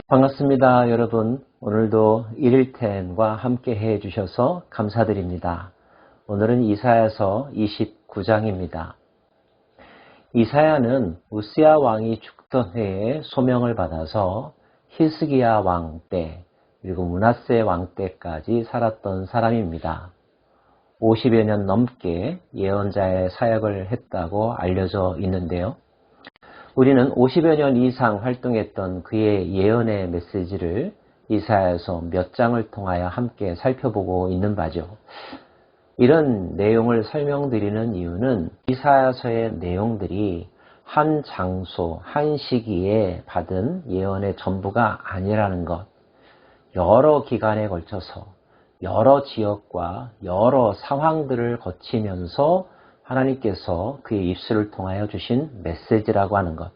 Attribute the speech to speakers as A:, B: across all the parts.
A: 반갑습니다, 여러분. 오늘도 1일텐과 함께 해 주셔서 감사드립니다. 오늘은 이사야서 29장입니다. 이사야는 우스야 왕이 죽던 해에 소명을 받아서 히스기야 왕 때, 그리고 므낫세 왕 때까지 살았던 사람입니다. 50여 년 넘게 예언자의 사역을 했다고 알려져 있는데요. 우리는 50여 년 이상 활동했던 그의 예언의 메시지를 이사야서 몇 장을 통하여 함께 살펴보고 있는 바죠. 이런 내용을 설명드리는 이유는 이사야서의 내용들이 한 장소, 한 시기에 받은 예언의 전부가 아니라는 것, 여러 기간에 걸쳐서 여러 지역과 여러 상황들을 거치면서 하나님께서 그의 입술을 통하여 주신 메시지라고 하는 것.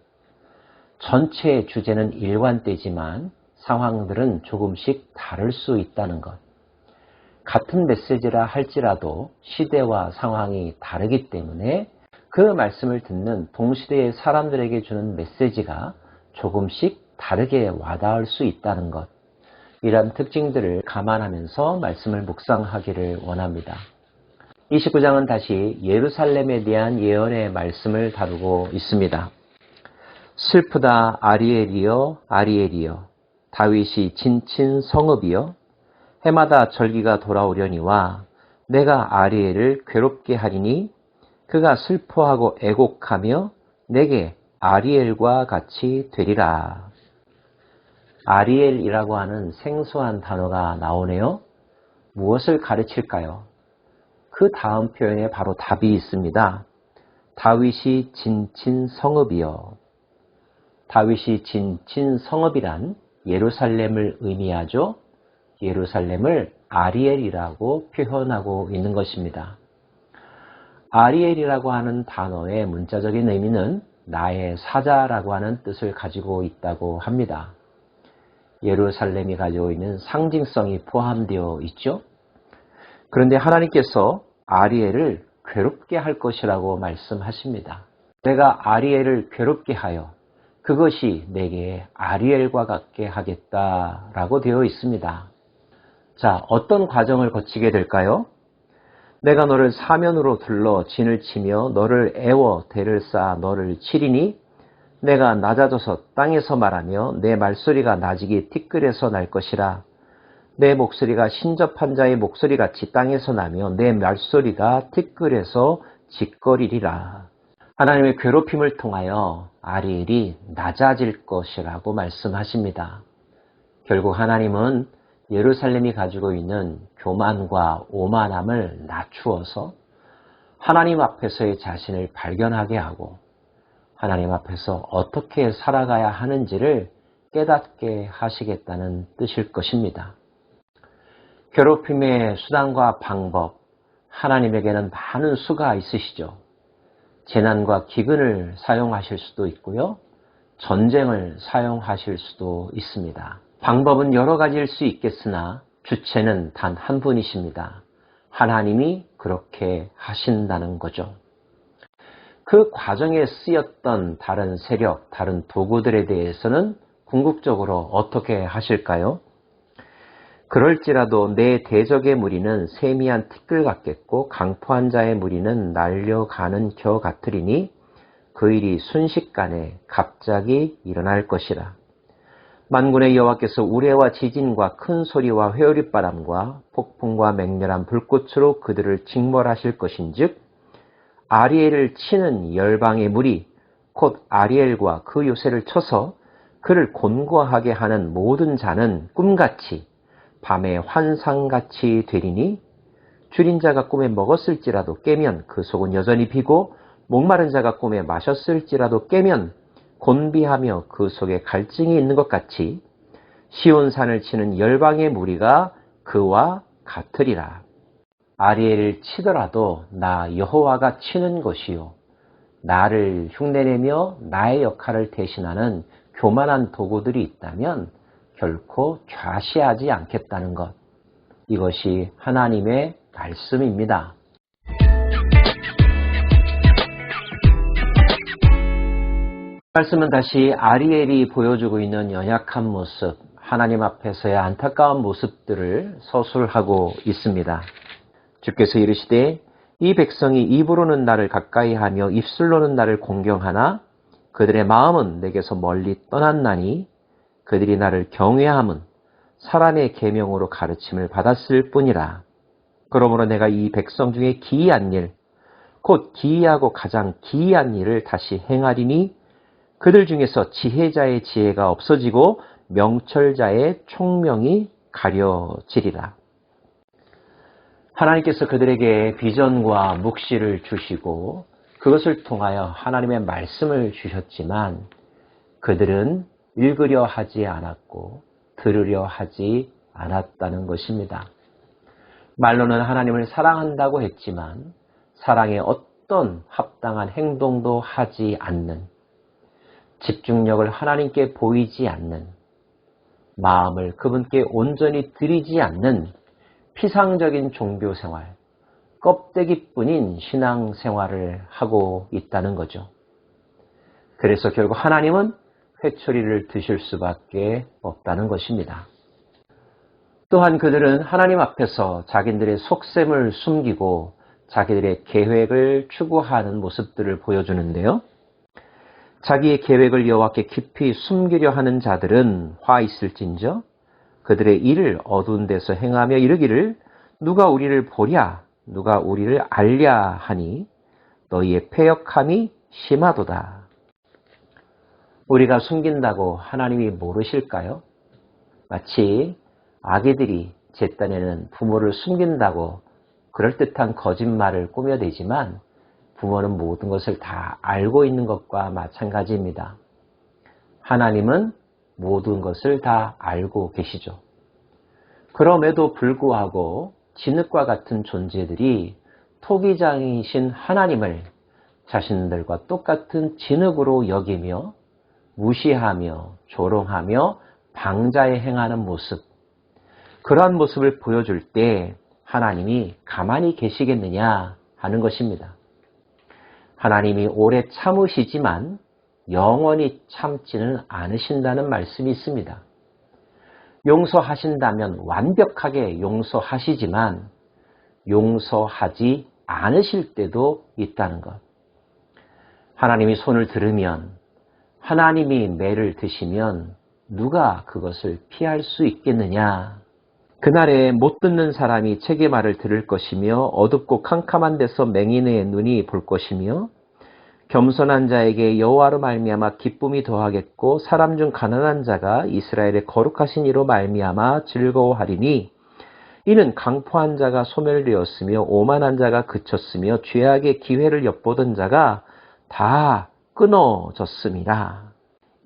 A: 전체의 주제는 일관되지만 상황들은 조금씩 다를 수 있다는 것. 같은 메시지라 할지라도 시대와 상황이 다르기 때문에 그 말씀을 듣는 동시대의 사람들에게 주는 메시지가 조금씩 다르게 와닿을 수 있다는 것. 이러한 특징들을 감안하면서 말씀을 묵상하기를 원합니다. 29장은 다시 예루살렘에 대한 예언의 말씀을 다루고 있습니다. 슬프다 아리엘이여 아리엘이여 다윗이 진친 성읍이여 해마다 절기가 돌아오려니와 내가 아리엘을 괴롭게 하리니 그가 슬퍼하고 애곡하며 내게 아리엘과 같이 되리라. 아리엘이라고 하는 생소한 단어가 나오네요. 무엇을 가르칠까요? 그 다음 표현에 바로 답이 있습니다. 다윗이 진친 성읍이여. 다윗이 진친 성읍이란 예루살렘을 의미하죠. 예루살렘을 아리엘이라고 표현하고 있는 것입니다. 아리엘이라고 하는 단어의 문자적인 의미는 나의 사자라고 하는 뜻을 가지고 있다고 합니다. 예루살렘이 가지고 있는 상징성이 포함되어 있죠. 그런데 하나님께서 아리엘을 괴롭게 할 것이라고 말씀하십니다. 내가 아리엘을 괴롭게 하여 그것이 내게 아리엘과 같게 하겠다라고 되어 있습니다. 자, 어떤 과정을 거치게 될까요? 내가 너를 사면으로 둘러 진을 치며 너를 애워 대를 쌓아 너를 치리니 내가 낮아져서 땅에서 말하며 내 말소리가 나직이 티끌에서 날 것이라. 내 목소리가 신접한 자의 목소리같이 땅에서 나며 내 말소리가 티끌에서 짓거리리라. 하나님의 괴롭힘을 통하여 아리엘이 낮아질 것이라고 말씀하십니다. 결국 하나님은 예루살렘이 가지고 있는 교만과 오만함을 낮추어서 하나님 앞에서의 자신을 발견하게 하고 하나님 앞에서 어떻게 살아가야 하는지를 깨닫게 하시겠다는 뜻일 것입니다. 괴롭힘의 수단과 방법, 하나님에게는 많은 수가 있으시죠. 재난과 기근을 사용하실 수도 있고요. 전쟁을 사용하실 수도 있습니다. 방법은 여러 가지일 수 있겠으나 주체는 단 한 분이십니다. 하나님이 그렇게 하신다는 거죠. 그 과정에 쓰였던 다른 세력, 다른 도구들에 대해서는 궁극적으로 어떻게 하실까요? 그럴지라도 내 대적의 무리는 세미한 티끌 같겠고 강포한 자의 무리는 날려가는 겨 같으리니 그 일이 순식간에 갑자기 일어날 것이라. 만군의 여호와께서 우레와 지진과 큰 소리와 회오리바람과 폭풍과 맹렬한 불꽃으로 그들을 징벌하실 것인즉 아리엘을 치는 열방의 무리 곧 아리엘과 그 요새를 쳐서 그를 곤고하게 하는 모든 자는 꿈같이 밤에 환상같이 되리니 줄인 자가 꿈에 먹었을지라도 깨면 그 속은 여전히 비고 목마른 자가 꿈에 마셨을지라도 깨면 곤비하며 그 속에 갈증이 있는 것 같이 시온산을 치는 열방의 무리가 그와 같으리라. 아리엘을 치더라도 나 여호와가 치는 것이요 나를 흉내내며 나의 역할을 대신하는 교만한 도구들이 있다면 결코 좌시하지 않겠다는 것. 이것이 하나님의 말씀입니다. 말씀은 다시 아리엘이 보여주고 있는 연약한 모습, 하나님 앞에서의 안타까운 모습들을 서술하고 있습니다. 주께서 이르시되 이 백성이 입으로는 나를 가까이 하며 입술로는 나를 공경하나 그들의 마음은 내게서 멀리 떠났나니 그들이 나를 경외함은 사람의 계명으로 가르침을 받았을 뿐이라. 그러므로 내가 이 백성 중에 기이한 일, 곧 기이하고 가장 기이한 일을 다시 행하리니 그들 중에서 지혜자의 지혜가 없어지고 명철자의 총명이 가려지리라. 하나님께서 그들에게 비전과 묵시를 주시고 그것을 통하여 하나님의 말씀을 주셨지만 그들은 읽으려 하지 않았고 들으려 하지 않았다는 것입니다. 말로는 하나님을 사랑한다고 했지만 사랑의 어떤 합당한 행동도 하지 않는, 집중력을 하나님께 보이지 않는, 마음을 그분께 온전히 드리지 않는 피상적인 종교생활, 껍데기뿐인 신앙생활을 하고 있다는 거죠. 그래서 결국 하나님은 회초리를 드실 수밖에 없다는 것입니다. 또한 그들은 하나님 앞에서 자기들의 속셈을 숨기고 자기들의 계획을 추구하는 모습들을 보여주는데요. 자기의 계획을 여호와께 깊이 숨기려 하는 자들은 화 있을진저 그들의 일을 어두운 데서 행하며 이르기를 누가 우리를 보랴 누가 우리를 알랴 하니 너희의 패역함이 심하도다. 우리가 숨긴다고 하나님이 모르실까요? 마치 아기들이 제 딴에는 부모를 숨긴다고 그럴듯한 거짓말을 꾸며대지만 부모는 모든 것을 다 알고 있는 것과 마찬가지입니다. 하나님은 모든 것을 다 알고 계시죠. 그럼에도 불구하고 진흙과 같은 존재들이 토기장이신 하나님을 자신들과 똑같은 진흙으로 여기며 무시하며 조롱하며 방자에 행하는 모습, 그러한 모습을 보여줄 때 하나님이 가만히 계시겠느냐 하는 것입니다. 하나님이 오래 참으시지만 영원히 참지는 않으신다는 말씀이 있습니다. 용서하신다면 완벽하게 용서하시지만 용서하지 않으실 때도 있다는 것. 하나님이 손을 들으면, 하나님이 매를 드시면 누가 그것을 피할 수 있겠느냐. 그날에 못 듣는 사람이 책의 말을 들을 것이며 어둡고 캄캄한 데서 맹인의 눈이 볼 것이며 겸손한 자에게 여호와로 말미암아 기쁨이 더하겠고 사람 중 가난한 자가 이스라엘의 거룩하신 이로 말미암아 즐거워하리니 이는 강포한 자가 소멸되었으며 오만한 자가 그쳤으며 죄악의 기회를 엿보던 자가 다 끊어졌음이라.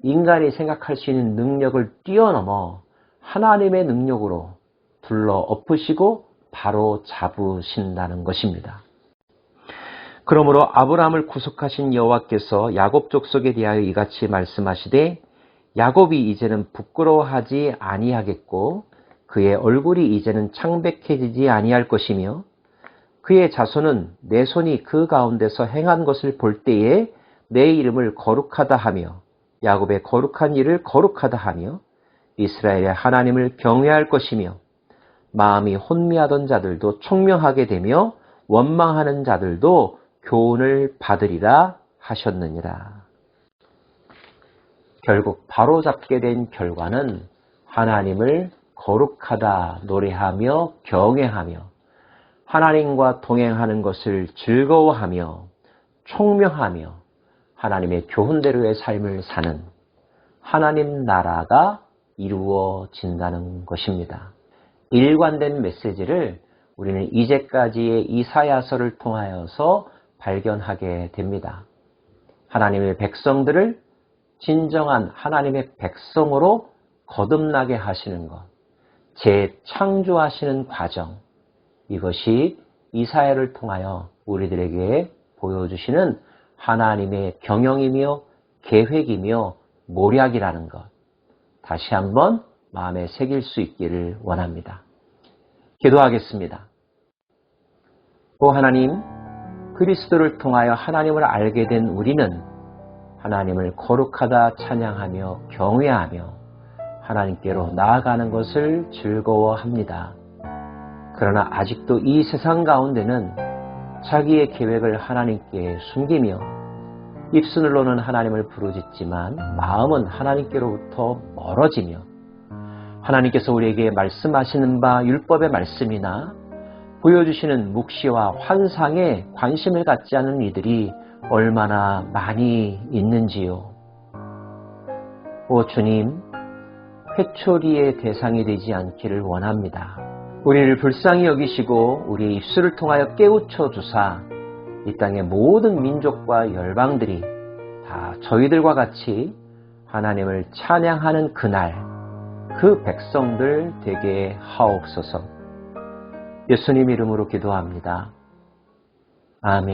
A: 인간이 생각할 수 있는 능력을 뛰어넘어 하나님의 능력으로 둘러 엎으시고 바로 잡으신다는 것입니다. 그러므로 아브라함을 구속하신 여호와께서 야곱 족속에 대하여 이같이 말씀하시되 야곱이 이제는 부끄러워하지 아니하겠고 그의 얼굴이 이제는 창백해지지 아니할 것이며 그의 자손은 내 손이 그 가운데서 행한 것을 볼 때에 내 이름을 거룩하다 하며 야곱의 거룩한 일을 거룩하다 하며 이스라엘의 하나님을 경외할 것이며 마음이 혼미하던 자들도 총명하게 되며 원망하는 자들도 교훈을 받으리라 하셨느니라. 결국 바로잡게 된 결과는 하나님을 거룩하다 노래하며 경외하며 하나님과 동행하는 것을 즐거워하며 총명하며 하나님의 교훈대로의 삶을 사는 하나님 나라가 이루어진다는 것입니다. 일관된 메시지를 우리는 이제까지의 이사야서를 통하여서 발견하게 됩니다. 하나님의 백성들을 진정한 하나님의 백성으로 거듭나게 하시는 것, 재창조하시는 과정, 이것이 이사야를 통하여 우리들에게 보여주시는 하나님의 경영이며 계획이며 모략이라는 것, 다시 한번 마음에 새길 수 있기를 원합니다. 기도하겠습니다. 오 하나님, 그리스도를 통하여 하나님을 알게 된 우리는 하나님을 거룩하다 찬양하며 경외하며 하나님께로 나아가는 것을 즐거워합니다. 그러나 아직도 이 세상 가운데는 자기의 계획을 하나님께 숨기며 입술로는 하나님을 부르짖지만 마음은 하나님께로부터 멀어지며 하나님께서 우리에게 말씀하시는 바 율법의 말씀이나 보여주시는 묵시와 환상에 관심을 갖지 않는 이들이 얼마나 많이 있는지요. 오 주님, 회초리의 대상이 되지 않기를 원합니다. 우리를 불쌍히 여기시고 우리의 입술을 통하여 깨우쳐 주사 이 땅의 모든 민족과 열방들이 다 저희들과 같이 하나님을 찬양하는 그날 그 백성들 되게 하옵소서. 예수님 이름으로 기도합니다. 아멘.